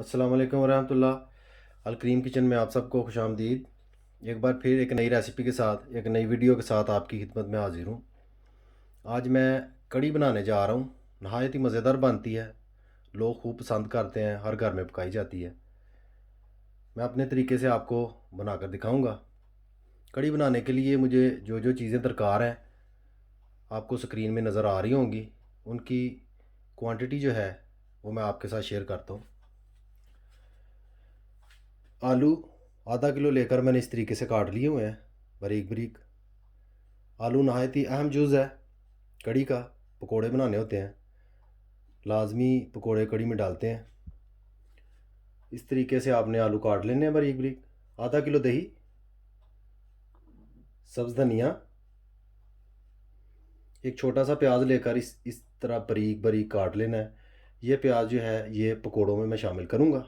अस्सलाम वालेकुम वरहमतुल्लाह। अलकरीम किचन में आप सबको खुशामदीद। एक बार फिर एक नई रेसिपी के साथ, एक नई वीडियो के साथ आपकी खिदमत में हाजिर हूँ। आज मैं कड़ी बनाने जा रहा हूँ। नहायत ही मज़ेदार बनती है, लोग खूब पसंद करते हैं, हर घर में पकाई जाती है। मैं अपने तरीके से आपको बनाकर दिखाऊँगा। कड़ी बनाने के लिए मुझे जो जो चीज़ें दरकार हैं आपको स्क्रीन में नज़र आ रही होंगी। उनकी क्वांटिटी जो है वो मैं आपके साथ शेयर करता हूँ। आलू आधा किलो लेकर मैंने इस तरीके से काट लिए हुए हैं, बारीक बारीक। आलू नहायत ही अहम जुज़ है कड़ी का। पकोड़े बनाने होते हैं, लाजमी पकोड़े कड़ी में डालते हैं। इस तरीके से आपने आलू काट लेने हैं बारीक बारीक। आधा किलो दही, सब्ज़ धनिया, एक छोटा सा प्याज लेकर इस तरह बारीक बारीक काट लेना है। ये प्याज जो है ये पकोड़ों में मैं शामिल करूँगा।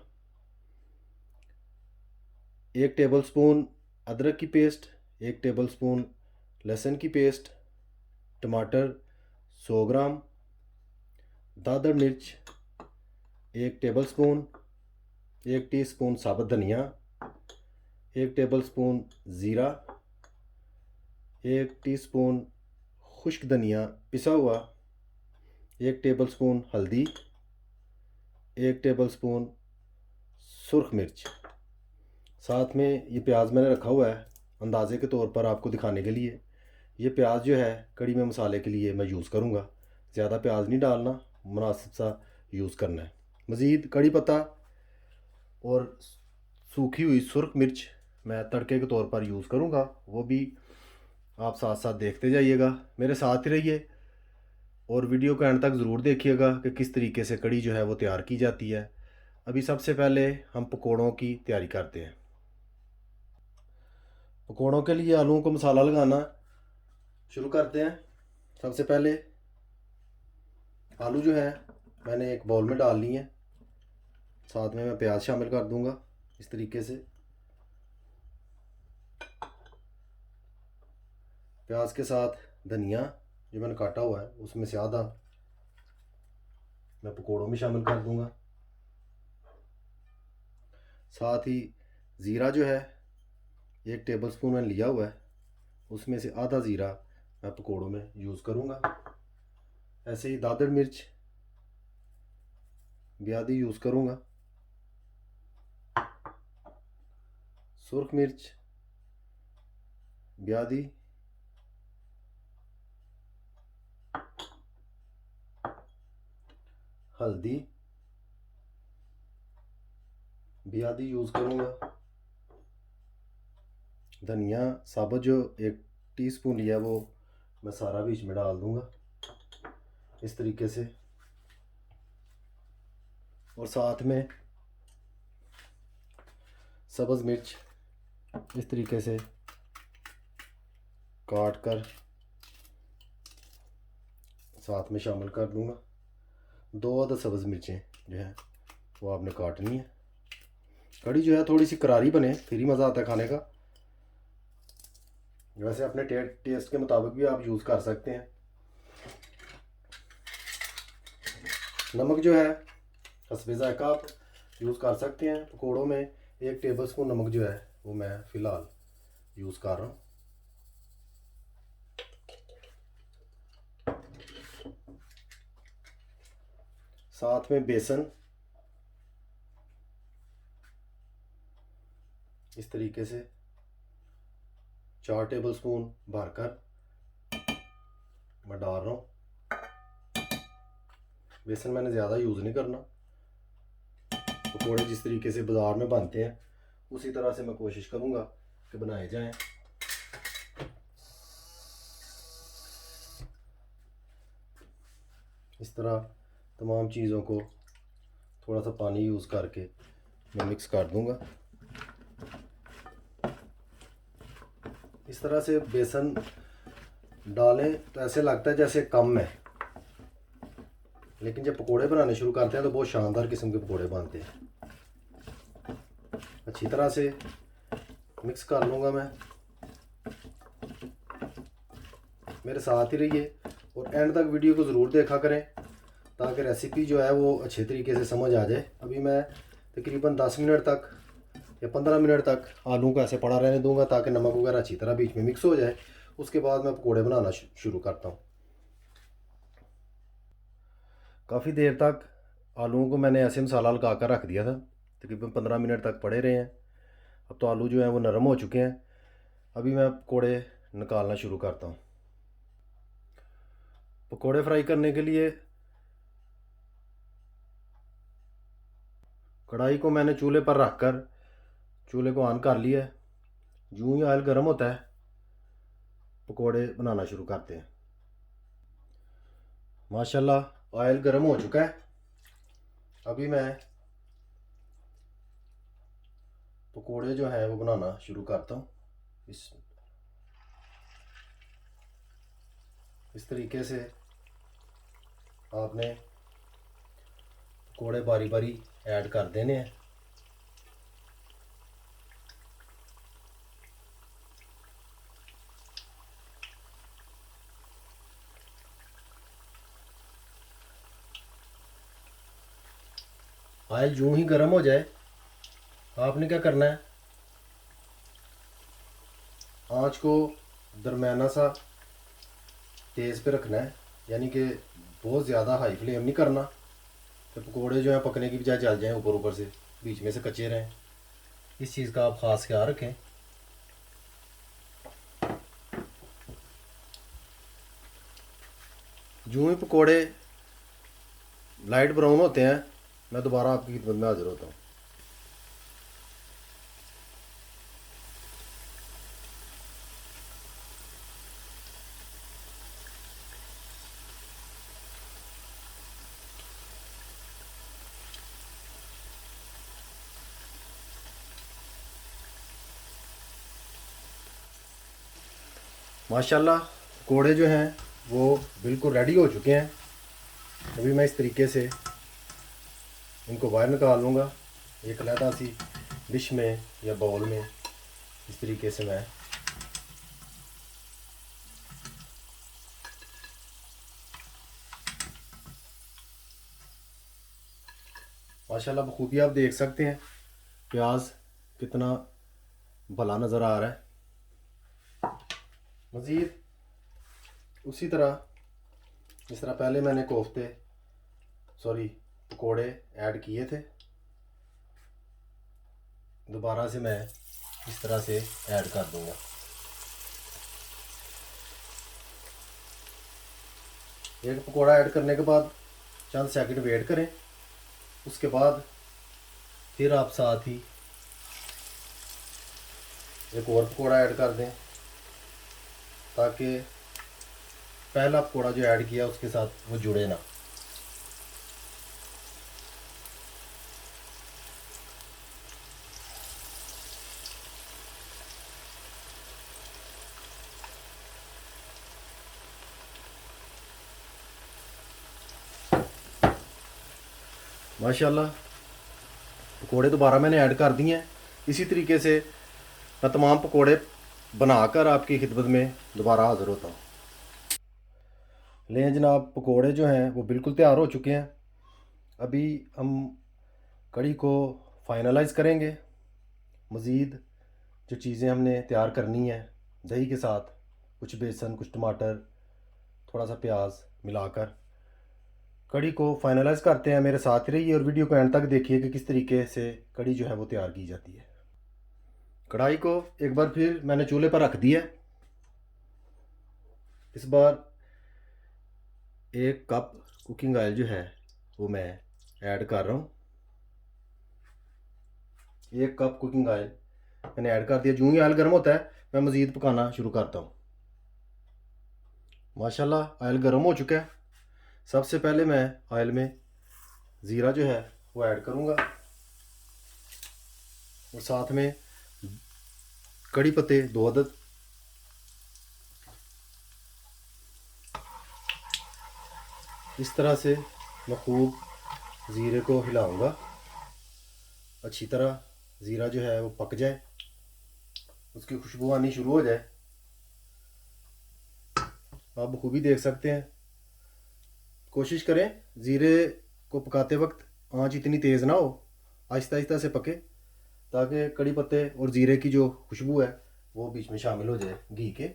1 टेबलस्पून अदरक की पेस्ट, 1 टेबलस्पून लहसुन की पेस्ट, टमाटर 100 ग्राम, दादर मिर्च 1 टेबलस्पून, 1 टीस्पून साबुत धनिया, 1 टेबलस्पून ज़ीरा, 1 टीस्पून खुश्क धनिया पिसा हुआ, 1 टेबलस्पून हल्दी, 1 टेबलस्पून सुरख मिर्च। साथ में ये प्याज मैंने रखा हुआ है अंदाज़े के तौर पर आपको दिखाने के लिए। ये प्याज जो है कड़ी में मसाले के लिए मैं यूज़ करूँगा। ज़्यादा प्याज नहीं डालना, मुनासिब सा यूज़ करना है। मज़ीद कड़ी पत्ता और सूखी हुई सुरख मिर्च मैं तड़के के तौर पर यूज़ करूँगा। वो भी आप साथ साथ देखते जाइएगा, मेरे साथ ही रहिए और वीडियो को एंड तक ज़रूर देखिएगा कि किस तरीके से कड़ी जो है वो तैयार की जाती है। अभी सबसे पहले हम पकोड़ों की तैयारी करते हैं। पकोड़ों के लिए आलूओं को मसाला लगाना शुरू करते हैं। सबसे पहले आलू जो है मैंने एक बाउल में डाल लिए हैं। साथ में मैं प्याज शामिल कर दूंगा इस तरीके से। प्याज के साथ धनिया जो मैंने काटा हुआ है उसमें से आधा मैं पकोड़ों में शामिल कर दूंगा। साथ ही ज़ीरा जो है 1 टेबलस्पून मैंने लिया हुआ है, उसमें से आधा ज़ीरा मैं पकोड़ों में यूज़ करूंगा। ऐसे ही दादर मिर्च भी आधी यूज़ करूंगा। सुरख मिर्च भी आधी, हल्दी भी आधी यूज़ करूंगा। धनिया साबुत जो 1 टीस्पून लिया वो मैं सारा बीच में डाल दूंगा इस तरीके से। और साथ में सब्ज़ मिर्च इस तरीके से काट कर साथ में शामिल कर दूंगा। 2 अदद सब्ज़ मिर्चें जो है वो आपने काटनी है। कड़ी जो है थोड़ी सी करारी बने फिर ही मज़ा आता है खाने का। वैसे अपने टेस्ट के मुताबिक भी आप यूज़ कर सकते हैं। नमक जो है हस्बे ज़ायक़ा आप यूज़ कर सकते हैं। पकोड़ों में 1 टेबलस्पून नमक जो है वो मैं फ़िलहाल यूज़ कर रहा हूँ। साथ में बेसन इस तरीके से 4 टेबलस्पून भरकर मैं डाल रहा हूँ। बेसन मैंने ज़्यादा यूज़ नहीं करना। पकोड़े जिस तरीके से बाज़ार में बनते हैं उसी तरह से मैं कोशिश करूँगा कि बनाए जाएं। इस तरह तमाम चीज़ों को थोड़ा सा पानी यूज़ करके मैं मिक्स कर दूँगा। इस तरह से बेसन डालें तो ऐसे लगता है जैसे कम है, लेकिन जब पकोड़े बनाने शुरू करते हैं तो बहुत शानदार किस्म के पकोड़े बनते हैं। अच्छी तरह से मिक्स कर लूँगा मैं। मेरे साथ ही रहिए और एंड तक वीडियो को ज़रूर देखा करें ताकि रेसिपी जो है वो अच्छे तरीके से समझ आ जाए। अभी मैं तकरीबन 10 मिनट तक या 15 मिनट तक आलू को ऐसे पड़ा रहने दूंगा ताकि नमक वगैरह अच्छी तरह बीच में मिक्स हो जाए। उसके बाद मैं पकौड़े बनाना शुरू करता हूँ। काफ़ी देर तक आलूओं को मैंने ऐसे मसाला लगा कर रख दिया था, तकरीबन 15 मिनट तक पड़े रहे हैं। अब तो आलू जो हैं वो नरम हो चुके हैं। अभी मैं पकौड़े निकालना शुरू करता हूँ। पकौड़े फ्राई करने के लिए कढ़ाई को मैंने चूल्हे पर रख कर चूल्हे को ऑन कर लिया है। यूँ ही ऑयल गर्म होता है पकौड़े बनाना शुरू करते हैं। माशाल्लाह ऑयल गर्म हो चुका है। अभी मैं पकौड़े जो हैं वो बनाना शुरू करता हूँ। इस तरीके से आपने पकौड़े बारी बारी ऐड कर देने हैं। ऑयल यूँ ही गर्म हो जाए आपने क्या करना है, आँच को दरमियाना सा तेज़ पे रखना है, यानी कि बहुत ज़्यादा हाई फ्लेम नहीं करना कि पकोड़े जो हैं पकने की बजाय जल जाएं, ऊपर ऊपर से बीच में से कच्चे रहें। इस चीज़ का आप ख़ास ख्याल रखें। यूँ ही पकोड़े लाइट ब्राउन होते हैं मैं दोबारा आपकी खिदमत में हाजिर होता हूँ। माशाल्लाह पकोड़े जो हैं वो बिल्कुल रेडी हो चुके हैं। अभी मैं इस तरीके से इनको बाहर निकाल लूँगा एक अलहदा सी डिश में या बाउल में। इस तरीके से मैं माशाल्लाह बखूबी आप देख सकते हैं प्याज कितना भला नज़र आ रहा है। मज़ीद उसी तरह जिस तरह पहले मैंने पकोड़े ऐड किए थे, दोबारा से मैं इस तरह से ऐड कर दूंगा। एक पकोड़ा ऐड करने के बाद चंद सेकंड वेट करें, उसके बाद फिर आप साथ ही एक और पकोड़ा ऐड कर दें ताकि पहला पकोड़ा जो ऐड किया उसके साथ वो जुड़े ना। माशाल्लाह पकोड़े दोबारा मैंने ऐड कर दिए हैं। इसी तरीके से मैं तमाम पकोड़े बनाकर आपकी खिदमत में दोबारा हाज़िर होता हूँ। लें जनाब, पकोड़े जो हैं वो बिल्कुल तैयार हो चुके हैं। अभी हम कढ़ी को फाइनलाइज़ करेंगे। मज़ीद जो चीज़ें हमने तैयार करनी है दही के साथ, कुछ बेसन, कुछ टमाटर, थोड़ा सा प्याज मिलाकर कढ़ी को फाइनलाइज़ करते हैं। मेरे साथ रहिए और वीडियो को एंड तक देखिए कि किस तरीके से कढ़ी जो है वो तैयार की जाती है। कढ़ाई को एक बार फिर मैंने चूल्हे पर रख दिया। इस बार 1 कप कुकिंग ऑयल जो है वो मैं ऐड कर रहा हूँ। 1 कप कुकिंग ऑयल मैंने ऐड कर दिया। जूँ ही ऑयल गर्म होता है मैं मज़ीद पकाना शुरू करता हूँ। माशाल्लाह ऑयल गर्म हो चुका है। सबसे पहले मैं ऑयल में ज़ीरा जो है वो ऐड करूँगा और साथ में कड़ी पत्ते 2 अदद, इस तरह से मैं खूब ज़ीरे को हिलाऊंगा, अच्छी तरह ज़ीरा जो है वो पक जाए, उसकी खुशबू आनी शुरू हो जाए। आप बखूबी देख सकते हैं। कोशिश करें ज़ीरे को पकाते वक्त आंच इतनी तेज़ ना हो, आहिस्ता आहिस्ता से पके, ताकि कड़ी पत्ते और ज़ीरे की जो खुशबू है वो बीच में शामिल हो जाए घी के।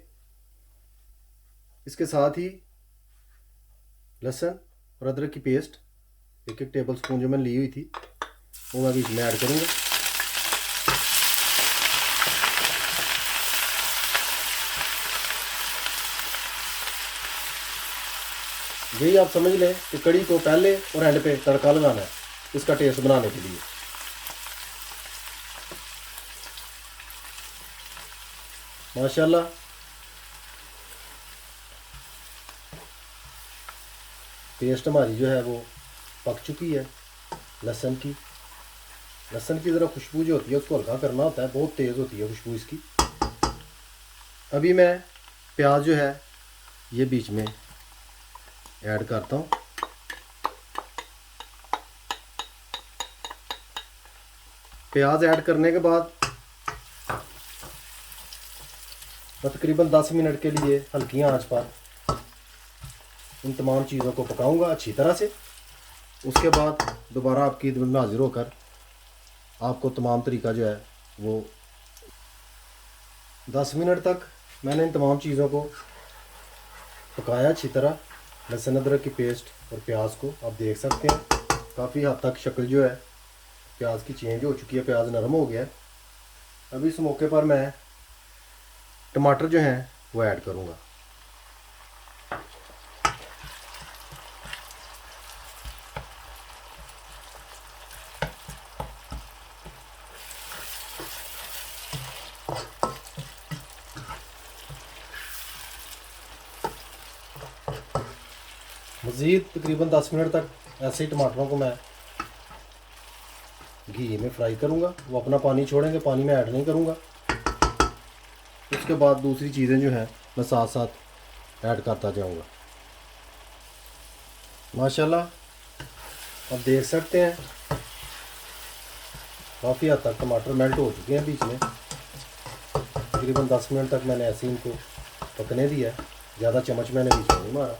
इसके साथ ही लहसुन और अदरक की पेस्ट 1-1 टेबल स्पून जो मैंने ली हुई थी वो मैं बीच में ऐड करूँगा। यही आप समझ लें कि कड़ी को पहले और एंड पे तड़का लगाना है इसका टेस्ट बनाने के लिए। माशाल्लाह पेस्ट हमारी जो है वो पक चुकी है। लहसुन की ज़रा खुशबू जो होती है उसको हल्का करना होता है, बहुत तेज़ होती है खुशबू इसकी। अभी मैं प्याज जो है ये बीच में ऐड करता हूँ। प्याज ऐड करने के बाद मैं तकरीबन 10 मिनट के लिए हल्की आंच पर इन तमाम चीज़ों को पकाऊंगा अच्छी तरह से। उसके बाद दोबारा आपकी खिदमत में हाजिर होकर आपको तमाम तरीका जो है वो 10 मिनट तक मैंने इन तमाम चीज़ों को पकाया अच्छी तरह। लहसुन अदरक की पेस्ट और प्याज को आप देख सकते हैं काफ़ी हद तक शक्ल जो है प्याज की चेंज हो चुकी है, प्याज नरम हो गया है। अभी इस मौके पर मैं टमाटर जो हैं वो ऐड करूँगा। मज़ीद तकरीबन 10 मिनट तक ऐसे ही टमाटरों को मैं घी में फ्राई करूँगा। वो अपना पानी छोड़ेंगे, पानी में ऐड नहीं करूँगा। उसके बाद दूसरी चीज़ें जो हैं मैं साथ साथ ऐड करता जाऊँगा। माशाल्लाह आप देख सकते हैं काफ़ी हद तक टमाटर मेल्ट हो चुके हैं बीच में। तकरीबन 10 मिनट तक मैंने ऐसे इनको पकने दिया है, ज़्यादा चम्मच मैंने बीच में नहीं मारा।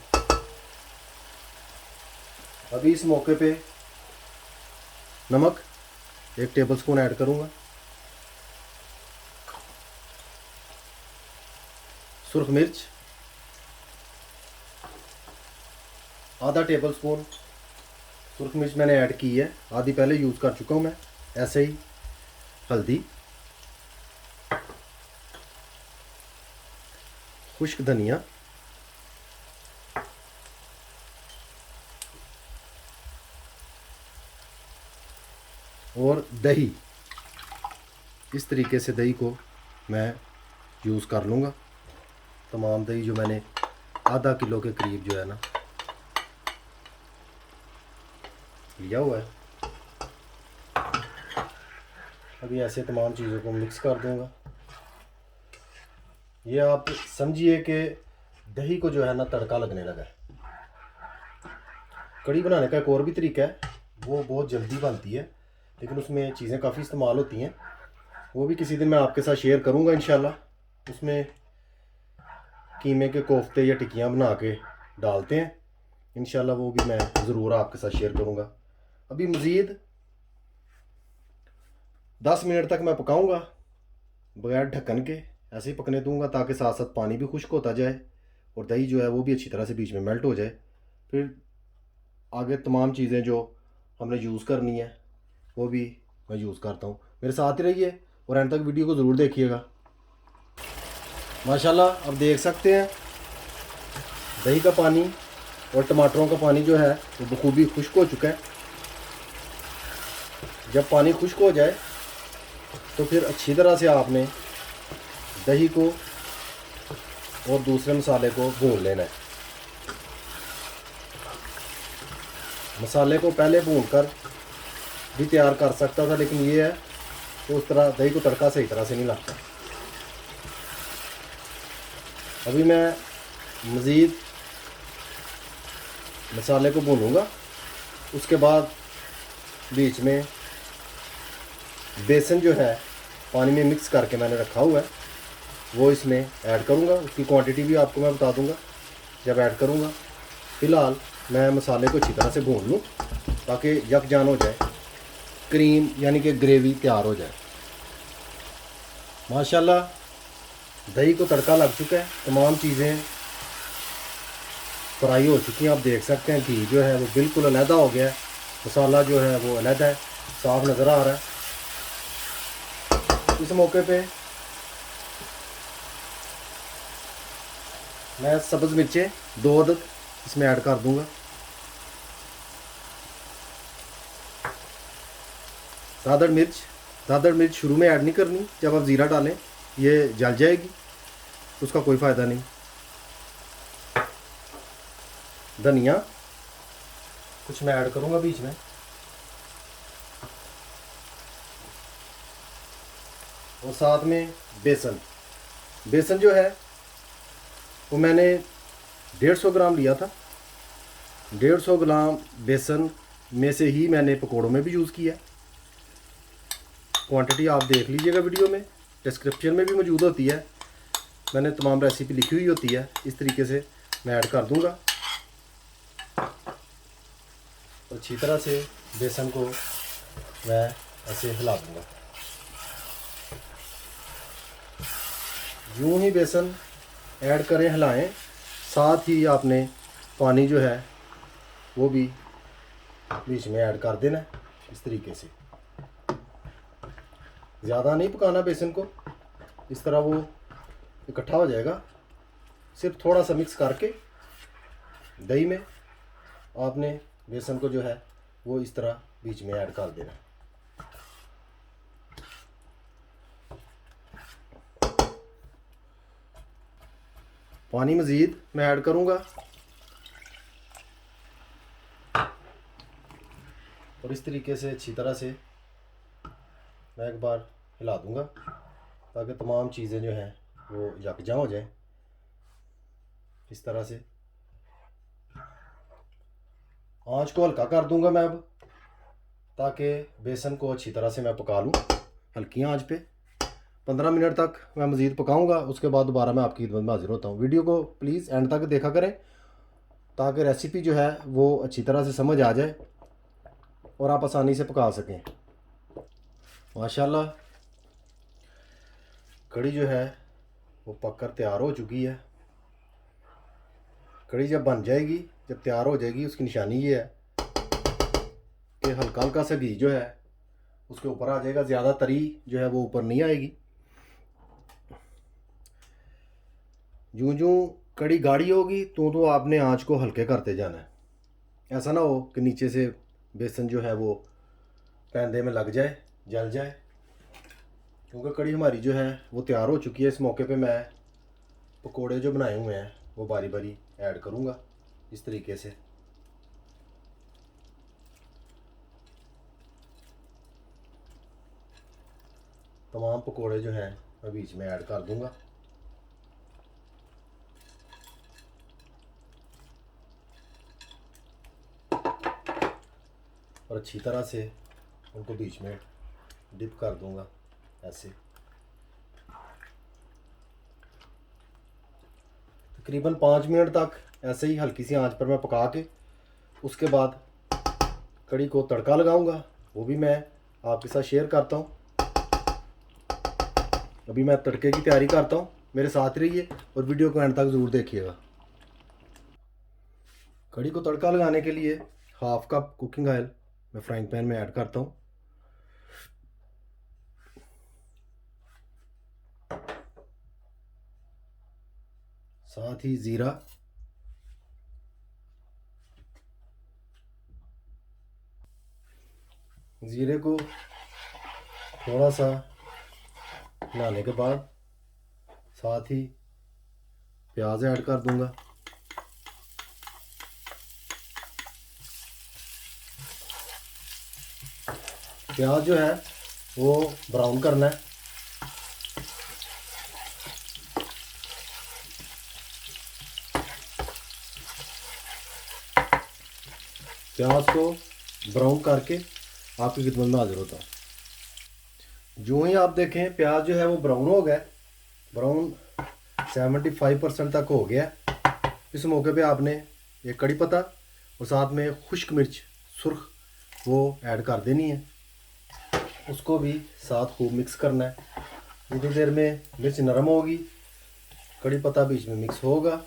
अभी इस मौके पे नमक 1 टेबल स्पून ऐड करूँगा। सुर्ख मिर्च आधा टेबल स्पून सुर्ख मिर्च मैंने ऐड की है, आधी पहले यूज़ कर चुका हूँ मैं। ऐसे ही हल्दी, खुश्क धनिया, और दही। इस तरीके से दही को मैं यूज़ कर लूँगा। तमाम दही जो मैंने आधा किलो के करीब जो है ना लिया हुआ है। अभी ऐसे तमाम चीज़ों को मिक्स कर दूँगा। ये आप समझिए कि दही को जो है ना तड़का लगने लगा है। कड़ी बनाने का एक और भी तरीका है, वो बहुत जल्दी बनती है लेकिन उसमें चीज़ें काफ़ी इस्तेमाल होती हैं। वो भी किसी दिन मैं आपके साथ शेयर करूँगा इंशाल्लाह। उसमें कीमे के कोफ्ते या टिक्कियाँ बना के डालते हैं इंशाल्लाह, वो भी मैं ज़रूर आपके साथ शेयर करूँगा। अभी मज़ीद 10 मिनट तक मैं पकाऊँगा बगैर ढक्कन के, ऐसे ही पकने दूँगा ताकि साथ साथ पानी भी खुश्क होता जाए और दही जो है वो भी अच्छी तरह से बीच में मेल्ट हो जाए। फिर आगे तमाम चीज़ें जो हमने यूज़ करनी है वो भी मैं यूज़ करता हूँ। मेरे साथ ही रहिए और एंड तक वीडियो को ज़रूर देखिएगा। माशाल्लाह आप देख सकते हैं दही का पानी और टमाटरों का पानी जो है वो बखूबी खुश्क हो चुका है। जब पानी खुश्क हो जाए तो फिर अच्छी तरह से आपने दही को और दूसरे मसाले को भून लेना है। मसाले को पहले भूनकर भी तैयार कर सकता था लेकिन ये है तो उस तरह दही को तड़का सही तरह से नहीं लगता। अभी मैं मज़ीद मसाले को भूनूंगा। उसके बाद बीच में बेसन जो है पानी में मिक्स करके मैंने रखा हुआ है वो इसमें ऐड करूंगा। उसकी क्वांटिटी भी आपको मैं बता दूंगा जब ऐड करूंगा। फ़िलहाल मैं मसाले को अच्छी तरह से भून लूँ ताकि यकजान हो जाए। क्रीम यानी कि ग्रेवी तैयार हो जाए। माशाल्लाह दही को तड़का लग चुका है, तमाम चीज़ें फ्राई हो चुकी हैं। आप देख सकते हैं घी जो है वो बिल्कुल अलहदा हो गया है, मसाला जो है वो अलहदा है, साफ नज़र आ रहा है। इस मौके पे मैं सब्ज़ मिर्चें 2 अदद इसमें ऐड कर दूंगा। दादड़ मिर्च शुरू में ऐड नहीं करनी, जब आप ज़ीरा डालें ये जल जाएगी, उसका कोई फ़ायदा नहीं। धनिया कुछ मैं ऐड करूँगा बीच में, और साथ में बेसन जो है वो मैंने 150 ग्राम लिया था। 150 ग्राम बेसन में से ही मैंने पकौड़ों में भी यूज़ किया। क्वांटिटी आप देख लीजिएगा, वीडियो में डिस्क्रिप्शन में भी मौजूद होती है, मैंने तमाम रेसिपी लिखी हुई होती है। इस तरीके से मैं ऐड कर दूंगा और अच्छी तरह से बेसन को मैं ऐसे हिला दूंगा। यूँ ही बेसन ऐड करें, हिलाएं, साथ ही आपने पानी जो है वो भी बीच में ऐड कर देना इस तरीके से। ज़्यादा नहीं पकाना बेसन को, इस तरह वो इकट्ठा हो जाएगा। सिर्फ थोड़ा सा मिक्स करके दही में आपने बेसन को जो है वो इस तरह बीच में ऐड कर देना। पानी मज़ीद मैं ऐड करूँगा और इस तरीके से अच्छी तरह से मैं एक बार हिला दूँगा ताकि तमाम चीज़ें जो हैं वो यकजा हो जाए। इस तरह से आंच को हल्का कर दूँगा मैं अब, ताकि बेसन को अच्छी तरह से मैं पका लूँ हल्की आंच पे। 15 मिनट तक मैं मज़ीद पकाऊंगा, उसके बाद दोबारा मैं आपकी खिदमत में हाजिर होता हूँ। वीडियो को प्लीज़ एंड तक देखा करें ताकि रेसिपी जो है वो अच्छी तरह से समझ आ जाए और आप आसानी से पका सकें। माशाल्लाह कढ़ी जो है वो पककर तैयार हो चुकी है। कढ़ी जब बन जाएगी, जब तैयार हो जाएगी, उसकी निशानी ये है कि हल्का हल्का सा घी जो है उसके ऊपर आ जाएगा, ज़्यादा तरी जो है वो ऊपर नहीं आएगी। यूँ यूँ कड़ी गाढ़ी होगी तो आपने आंच को हल्के करते जाना है। ऐसा ना हो कि नीचे से बेसन जो है वो पैंदे में लग जाए, जल जाए। क्योंकि कड़ी हमारी जो है वो तैयार हो चुकी है। इस मौके पे मैं पकोड़े जो बनाए हुए हैं वो बारी बारी ऐड करूँगा इस तरीके से। तमाम पकोड़े जो हैं मैं बीच में ऐड कर दूँगा। और अच्छी तरह से उनको बीच में डिप कर दूंगा ऐसे। तकरीबन 5 मिनट तक ऐसे ही हल्की सी आंच पर मैं पका के उसके बाद कड़ी को तड़का लगाऊंगा, वो भी मैं आपके साथ शेयर करता हूँ। अभी मैं तड़के की तैयारी करता हूँ, मेरे साथ रहिए और वीडियो को एंड तक ज़रूर देखिएगा। कड़ी को तड़का लगाने के लिए 1/2 कप कुकिंग ऑयल मैं फ्राइंग पैन में ऐड करता हूँ। साथ ही ज़ीरा, ज़ीरे को थोड़ा सा हिलाने के बाद साथ ही प्याज ऐड कर दूंगा। प्याज जो है वो ब्राउन करना है। प्याज को ब्राउन करके आपकी खिदमत में हाजिर होता हूँ। जो ही आप देखें प्याज जो है वो ब्राउन हो गया, ब्राउन 75% तक हो गया। इस मौके पे आपने ये कड़ी पत्ता और साथ में खुश्क मिर्च सुर्ख वो ऐड कर देनी है। उसको भी साथ खूब मिक्स करना है। जितनी देर में मिर्च नरम होगी, कड़ी पत्ता बीच में मिक्स होगा,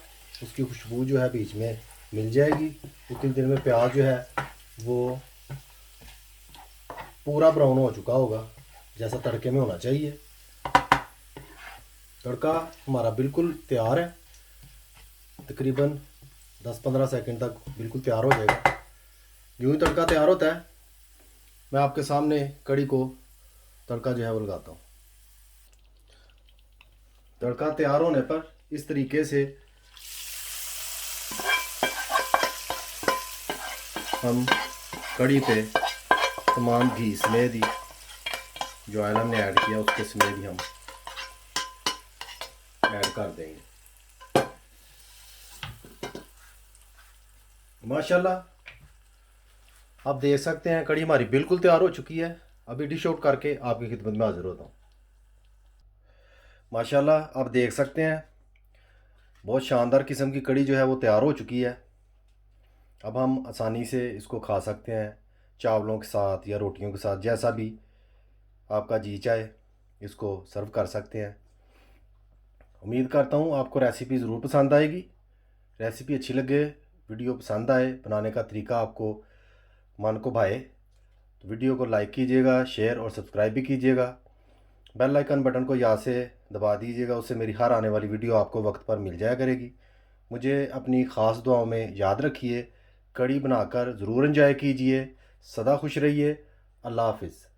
उसकी खुशबू जो है बीच में मिल जाएगी, उतनी देर में प्याज जो है वो पूरा ब्राउन हो चुका होगा, जैसा तड़के में होना चाहिए। तड़का हमारा बिल्कुल तैयार है, तकरीबन 10-15 सेकंड तक बिल्कुल तैयार हो जाएगा। यूँ ही तड़का तैयार होता है, मैं आपके सामने कड़ी को तड़का जो है वो लगाता हूँ। तड़का तैयार होने पर इस तरीके से हम कड़ी पे तमाम घी समेत ही जो ऑयल हमने ऐड किया उसके समेत ही हम ऐड कर देंगे। माशाल्लाह आप देख सकते हैं कड़ी हमारी बिल्कुल तैयार हो चुकी है। अभी डिश आउट करके आपकी खिदमत में हाजिर होता हूँ। माशाल्लाह आप देख सकते हैं बहुत शानदार किस्म की कड़ी जो है वो तैयार हो चुकी है। अब हम आसानी से इसको खा सकते हैं, चावलों के साथ या रोटियों के साथ, जैसा भी आपका जी चाहे इसको सर्व कर सकते हैं। उम्मीद करता हूँ आपको रेसिपी ज़रूर पसंद आएगी। रेसिपी अच्छी लगे, वीडियो पसंद आए, बनाने का तरीका आपको मन को भाए तो वीडियो को लाइक कीजिएगा, शेयर और सब्सक्राइब भी कीजिएगा। बेल आइकन बटन को याद से दबा दीजिएगा, उससे मेरी हर आने वाली वीडियो आपको वक्त पर मिल जाया करेगी। मुझे अपनी ख़ास दुआओं में याद रखिए। कड़ी बनाकर ज़रूर एंजॉय कीजिए। सदा खुश रहिए। अल्लाह हाफिज़।